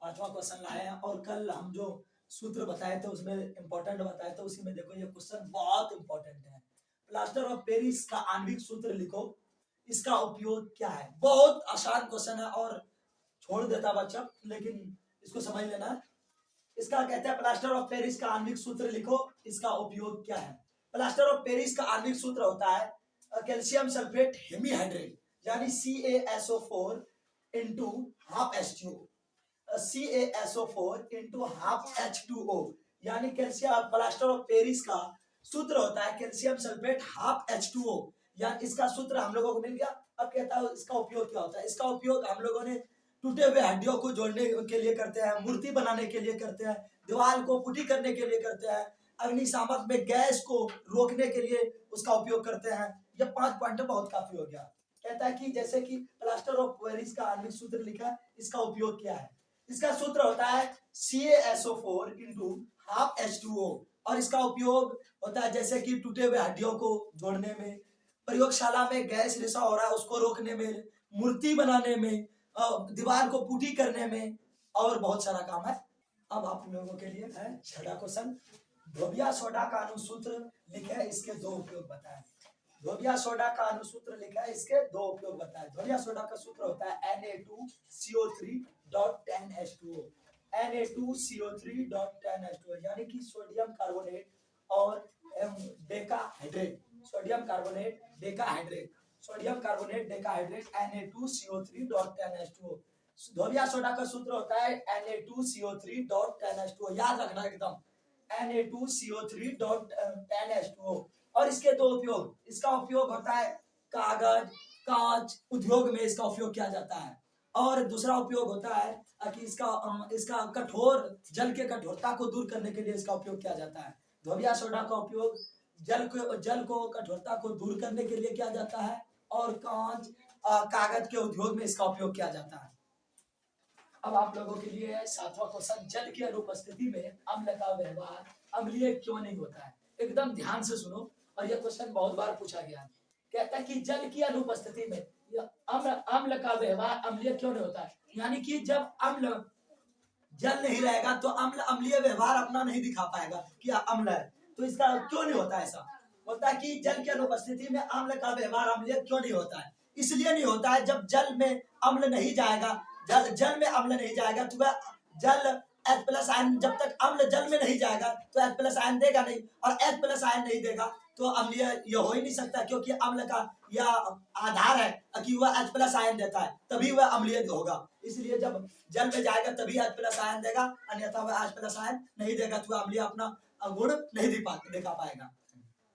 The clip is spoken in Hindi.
पांचवा क्वेश्चन लाए हैं। और कल हम जो सूत्र बताए थे उसमें इंपॉर्टेंट बताए थे, उसी में देखो ये क्वेश्चन बहुत इंपॉर्टेंट है। प्लास्टर ऑफ पेरिस का आणविक सूत्र लिखो, इसका उपयोग क्या है। बहुत आसान क्वेश्चन है और छोड़ देता बच्चा, लेकिन इसको समझ लेना है। इसका कहते हैं प्लास्टर ऑफ पेरिस का आणविक सूत्र लिखो, इसका उपयोग क्या है। प्लास्टर ऑफ पेरिस का आणविक सूत्र होता है कैल्शियम सल्फेट हेमीहाइड्रेट, यानी CaSO4 into half H2O, CaSO4 into half H2O, यानी कैल्शियम। प्लास्टर ऑफ पेरिस का सूत्र होता है कैल्शियम सल्फेट हाफ H2O, या इसका सूत्र हम लोगों को मिल गया। अब कहता है इसका उपयोग क्या होता है। इसका उपयोग हम लोगों ने टूटे हुए हड्डियों को जोड़ने के लिए करते हैं, मूर्ति बनाने के लिए करते हैं, दीवार को पुटी करने के लिए करते हैं, अग्निशामक में गैस को रोकने के लिए उसका उपयोग करते हैं। ये 5 पॉइंट बहुत काफी हो गया। कहता है कि जैसे कि प्लास्टर ऑफ पेरिस का आणविक सूत्र लिखा है, इसका उपयोग क्या है। इसका सूत्र होता है CaSO4 इंटू हाफ H2O, और इसका उपयोग होता है जैसे कि टूटे हुए हड्डियों को जोड़ने में, प्रयोगशाला में गैस रिसाव हो रहा है उसको रोकने में, मूर्ति बनाने में, दीवार को पुटी करने में, और बहुत सारा काम है। अब आप लोगों के लिए है छठा क्वेश्चन। धोबिया सोडा का अनुसूत्र लिखे, इसके दो उपयोग बताएं। धोबिया सोडा का अनुसूत्र लिखा है, इसके दो उपयोग बताएं। धोबिया सोडा का सूत्र होता है Na2CO3.10H2O, Na2CO3.10H2O, यानी कि सोडियम कार्बोनेट और decahydrate, sodium carbonate decahydrate, sodium carbonate decahydrate Na2CO3.10H2O। धोबिया सोडा का सूत्र होता है Na2CO3.10H2O, याद रखना एकदम, Na2CO3.10H2O। और इसके दो उपयोग, इसका उपयोग होता है कागज, कांच उद्योग में इसका उपयोग किया जाता है। और दूसरा उपयोग होता है कि इसका कठोर जल के कठोरता को दूर करने के लिए इसका उपयोग किया जाता है। धोबिया सोडा का उपयोग जल को कठोरता को दूर करने के लिए किया जाता है, और कांच कागज के उद्योग में इसका उपयोग किया जाता है। अब आप लोगों के लिए सातवां क्वेश्चन, जल की अनुपस्थिति में अम्ल का व्यवहार अम्लीय क्यों नहीं होता है। एकदम ध्यान से सुनो, और यह क्वेश्चन बहुत बार पूछा गया है। कहता है कि जल की अनुपस्थिति में अम्ल का व्यवहार अम्लीय क्यों नहीं होता है, यानी कि जब जल नहीं रहेगा तो अम्ल अम्लीय व्यवहार अपना नहीं दिखा पाएगा कि अम्ल है। तो इसका क्यों नहीं होता ऐसा। होता है कि जल की अनुपस्थिति में अम्ल का व्यवहार अम्लीय क्यों नहीं होता है। इसलिए नहीं होता है, जब जल में अम्ल नहीं जाएगा, जल में अम्ल नहीं जाएगा तो वह जल H+ आयन, जब तक अम्ल जल में नहीं जाएगा तो H+ आयन देगा नहीं, और H+ आयन नहीं देगा तो अम्लीय यह हो ही नहीं सकता, क्योंकि अम्ल का यह आधार है कि वह H+ आयन देता है, तभी वह अम्लीय होगा। इसलिए जब जल में जाएगा तभी H+ आयन देगा, अन्यथा वह H+ आयन नहीं देगा तो वह अम्लीय अपना गुण नहीं दिखा पाएगा।